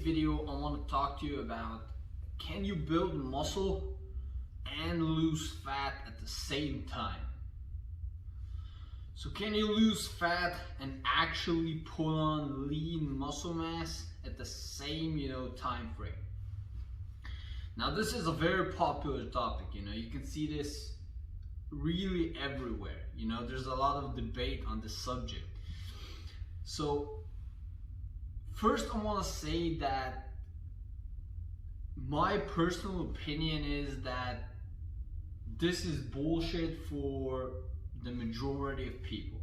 video I want to talk to you about, can you build muscle and lose fat at the same time? So can you lose fat and actually put on lean muscle mass at the same, time frame? Now this is a very popular topic, you can see this really everywhere. There's a lot of debate on this subject. So first I want to say that my personal opinion is that this is bullshit for the majority of people.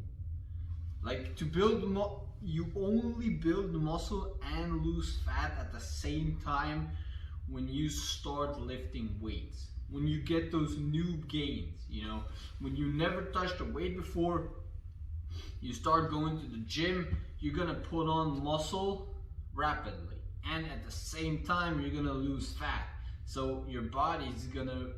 Like, to build you only build muscle and lose fat at the same time when you start lifting weights, when you get those new gains. When you never touched a weight before, you start going to the gym, you're gonna put on muscle rapidly, and at the same time you're gonna lose fat. So your body is gonna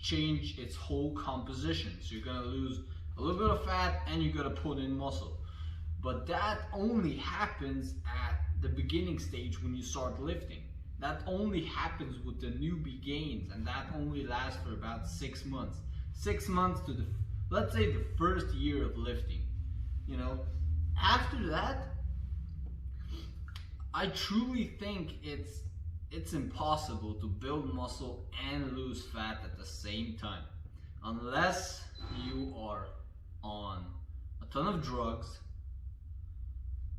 change its whole composition. So you're gonna lose a little bit of fat and you're gonna put in muscle. But that only happens at the beginning stage when you start lifting. That only happens with the newbie gains, and that only lasts for about 6 months. 6 months to let's say the first year of lifting. After that, I truly think it's impossible to build muscle and lose fat at the same time, unless you are on a ton of drugs,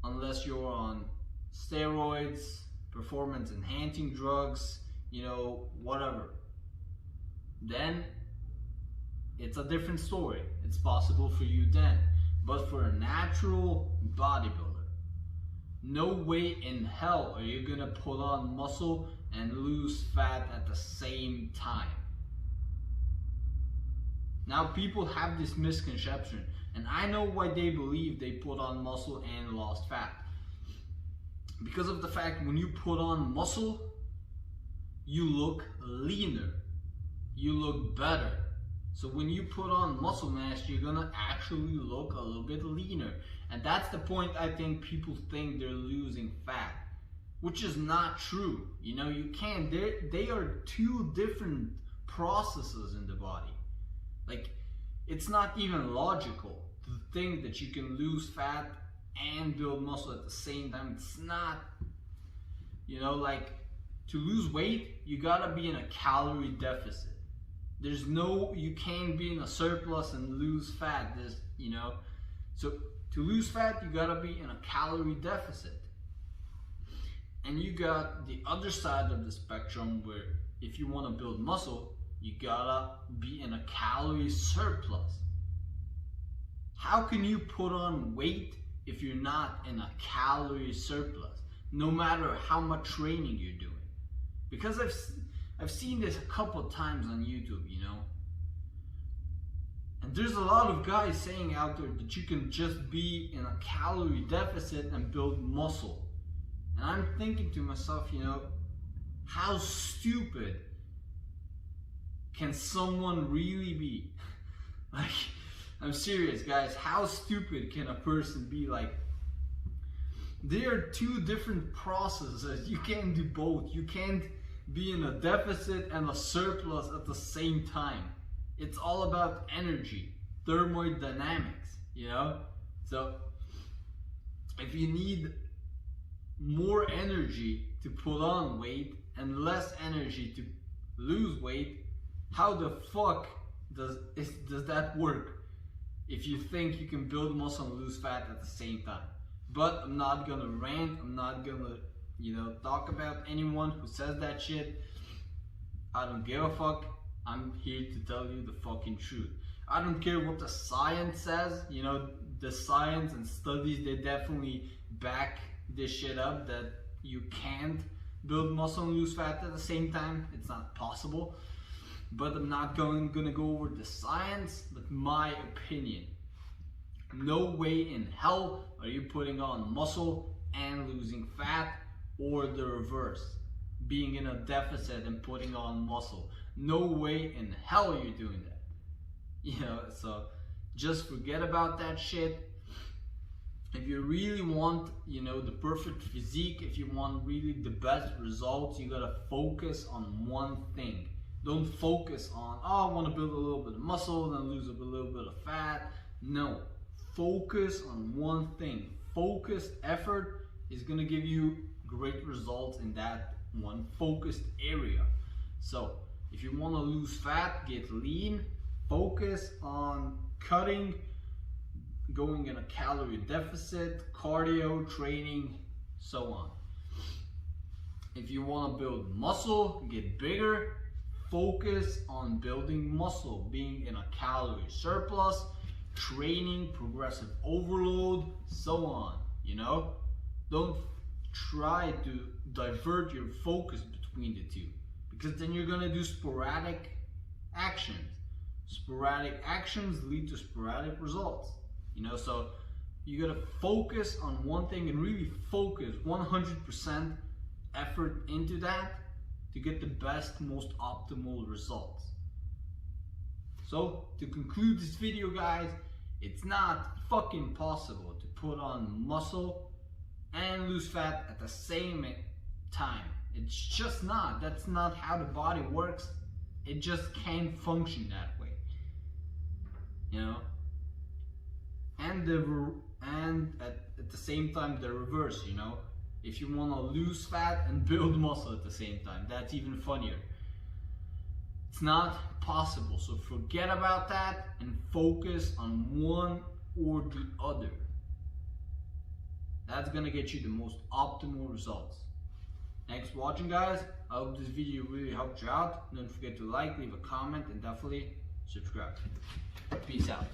unless you're on steroids, performance enhancing drugs, whatever. Then it's a different story. It's possible for you then. But for a natural bodybuilder, no way in hell are you gonna put on muscle and lose fat at the same time. Now people have this misconception, and I know why they believe they put on muscle and lost fat. Because of the fact, when you put on muscle, you look leaner, you look better. So when you put on muscle mass, you're gonna actually look a little bit leaner. And that's the point. I think people think they're losing fat, which is not true. You can't. They are two different processes in the body. Like, it's not even logical to think that you can lose fat and build muscle at the same time. It's not. Like, to lose weight, you gotta be in a calorie deficit. You can't be in a surplus and lose fat. So to lose fat, you gotta be in a calorie deficit. And you got the other side of the spectrum, where if you want to build muscle, you gotta be in a calorie surplus. How can you put on weight if you're not in a calorie surplus, no matter how much training you're doing? Because I've seen this a couple of times on YouTube, and there's a lot of guys saying out there that you can just be in a calorie deficit and build muscle. And I'm thinking to myself, how stupid can someone really be? Like, I'm serious, guys. How stupid can a person be? Like, they are two different processes. You can't do both. You can't be in a deficit and a surplus at the same time. It's all about energy, thermodynamics, So if you need more energy to put on weight and less energy to lose weight, how the fuck does that work if you think you can build muscle and lose fat at the same time? But I'm not gonna rant, I'm not gonna talk about anyone who says that shit. I don't give a fuck. I'm here to tell you the fucking truth. I don't care what the science says. The science and studies, they definitely back this shit up, that you can't build muscle and lose fat at the same time. It's not possible. But I'm not gonna go over the science, but my opinion. No way in hell are you putting on muscle and losing fat, or the reverse, being in a deficit and putting on muscle. No way in hell are you doing that. So just forget about that shit. if you really want, you know, the perfect physique, if you want really the best results, you gotta focus on one thing. Don't focus on, oh, I want to build a little bit of muscle, then lose a little bit of fat. No, focus on one thing. Focused effort is gonna give you great results in that one focused area. So if you want to lose fat, get lean, focus on cutting, going in a calorie deficit, cardio, training, so on. If you want to build muscle, get bigger, focus on building muscle, being in a calorie surplus, training, progressive overload, so on, you know? Don't try to divert your focus between the two, because then you're gonna do sporadic actions. Sporadic actions lead to sporadic results, you know? So you gotta focus on one thing and really focus 100% effort into that to get the best, most optimal results. So to conclude this video, guys, it's not fucking possible to put on muscle and lose fat at the same time. It's just not. That's not how the body works. It just can't function that way, you know? And at the same time, the reverse, you know? If you want to lose fat and build muscle at the same time, that's even funnier. It's not possible, so forget about that and focus on one or the other. That's gonna get you the most optimal results. Thanks for watching, guys. I hope this video really helped you out. Don't forget to like, leave a comment, and definitely subscribe. Peace out.